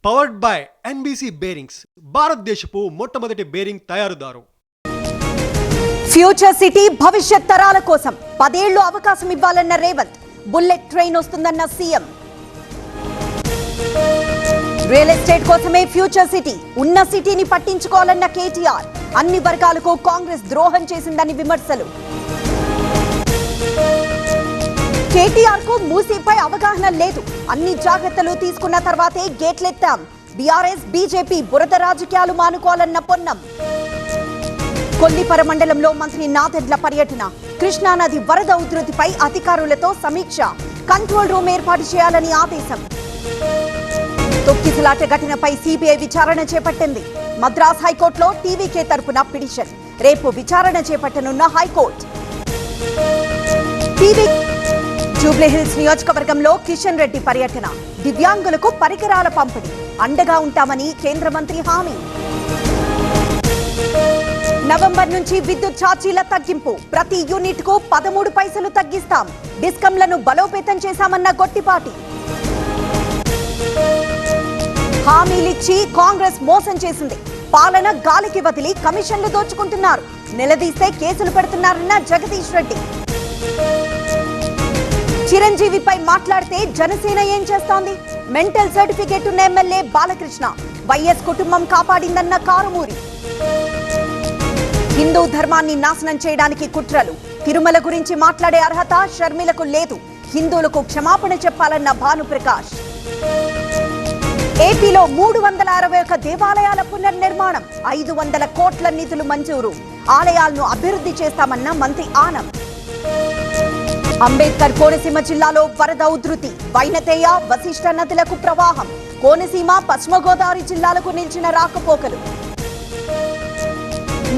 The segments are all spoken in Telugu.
పవర్డ్ బై ఎన్బీసీ బేరింగ్స్, భారతదేశపు మొట్టమొదటి బేరింగ్ తయారుదారు. ఫ్యూచర్ సిటీ భవిష్యత్ తరాల కోసం 10 ఏళ్లు అవకాశం ఇవ్వాలన్న రేవంత్. బుల్లెట్ ట్రైన్ వస్తుందన్న సీఎం. రియల్ ఎస్టేట్ కోసమే ఫ్యూచర్ సిటీ, ఉన్న సిటీని పట్టించుకోవాలన్న కేటీఆర్. అన్ని వర్గాలకు కాంగ్రెస్ ద్రోహం చేసిందని విమర్శలు. కేటీఆర్ కు మూసీపై అవగాహన లేదు, అన్ని జాగ్రత్తలు తీసుకున్న తర్వాతే గేట్లెత్తాం. బీఆర్ఎస్ బీజేపీ బురద రాజకీయాలు మానుకోవాలన్న పొన్నం. కొల్లిపర మండలంలో మంత్రి నాదెండ్ల పర్యటన. కృష్ణానది వరద ఉధృతిపై అధికారులతో సమీక్ష. కంట్రోల్ రూమ్ ఏర్పాటు చేయాలని ఆదేశం. తొక్కిసలాట ఘటనపై సిబిఐ విచారణ చేపట్టింది. మద్రాస్ హైకోర్టులో టీవీకే తరపున పిటిషన్. రేపు విచారణ చేపట్టనున్న హైకోర్టు. జూబ్లీహిల్స్ నియోజకవర్గంలో కిషన్ రెడ్డి పర్యటన. దివ్యాంగులకు పరికరాల పంపిణీ, అండగా ఉంటామని కేంద్ర మంత్రి హామీ. నవంబర్ నుంచి విద్యుత్ ఛార్జీల తగ్గింపు. ప్రతి యూనిట్ కు 13 పైసలు తగ్గిస్తాం. డిస్కంలను బలోపేతం చేశామన్న గొట్టిపాటి. హామీలిచ్చి కాంగ్రెస్ మోసం చేసింది. పాలన గాలికి వదిలి కమిషన్లు దోచుకుంటున్నారు. నిలదీస్తే కేసులు పెడుతున్నారన్న జగదీష్ రెడ్డి. చిరంజీవిపై మాట్లాడితే జనసేన ఏం చేస్తోంది? మెంటల్ సర్టిఫికేట్ ఉన్న ఎమ్మెల్యే బాలకృష్ణ. వైఎస్ కుటుంబం కాపాడిందన్న కారుమూరి. హిందూ ధర్మాన్ని నాశనం చేయడానికి కుట్రలు. తిరుమల గురించి మాట్లాడే అర్హత షర్మిలకు లేదు. హిందువులకు క్షమాపణ చెప్పాలన్న భానుప్రకాష్. ఏపీలో 361 దేవాలయాల పునర్నిర్మాణం. 500 కోట్ల నిధులు మంజూరు. ఆలయాలను అభివృద్ధి చేస్తామన్న మంత్రి ఆనం. అంబేద్కర్ కోనసీమ జిల్లాలో వరద ఉధృతి. వైనతేయ వశిష్ఠ నదులకు ప్రవాహం. కోనసీమ పశ్చిమ గోదావరి జిల్లాలకు నిలిచిన రాకపోకలు.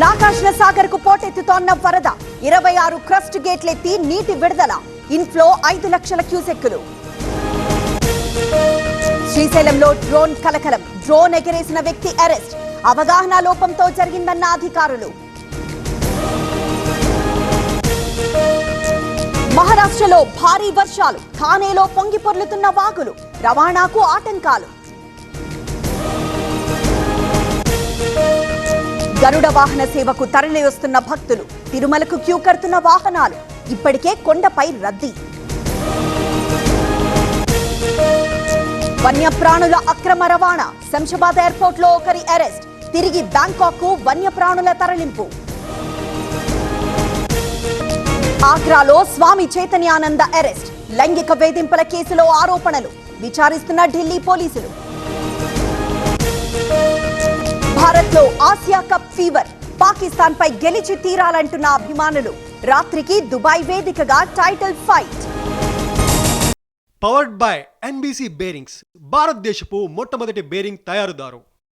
నాగార్జున సాగర్ కు పోటెత్తుతోన్న వరద. 26 క్రస్ట్ గేట్లెత్తి నీటి విడుదల. ఇన్ఫ్లో 5 లక్షల క్యూసెక్కులు. శ్రీశైలంలో డ్రోన్ కలకలం. డ్రోన్ ఎగరేసిన వ్యక్తి అరెస్ట్. అవగాహన లోపంతో జరిగిందన్న అధికారులు. మహారాష్ట్రలో భారీ వర్షాలు. థానేలో పొంగి పొర్లుతున్న వాగులు. రవాణాకు ఆటంకాలు. గరుడ వాహన సేవకు తరలి వస్తున్న భక్తులు. తిరుమలకు క్యూ కడుతున్న వాహనాలు. ఇప్పటికే కొండపై రద్దీ. వన్యప్రాణుల అక్రమ రవాణా. శంషాబాద్ ఎయిర్పోర్ట్ లో ఒకరి అరెస్ట్. తిరిగి బ్యాంకాక్ కు వన్యప్రాణుల తరలింపు. ఆగ్రాలో స్వామి చైతన్యానంద అరెస్ట్. లైంగిక వేధింపుల కేసులో ఆరోపణలు. విచారిస్తున్న ఢిల్లీ పోలీసులు. భారత్ లో ఆసియా కప్ ఫీవర్. పాకిస్తాన్ పై గెలిచి తీరాలంటున్న అభిమానులు. రాత్రికి దుబాయ్ వేదికగా title fight. Powered by NBC bearings, భారతదేశపు మొట్టమొదటి బేరింగ్ తయారుదారు.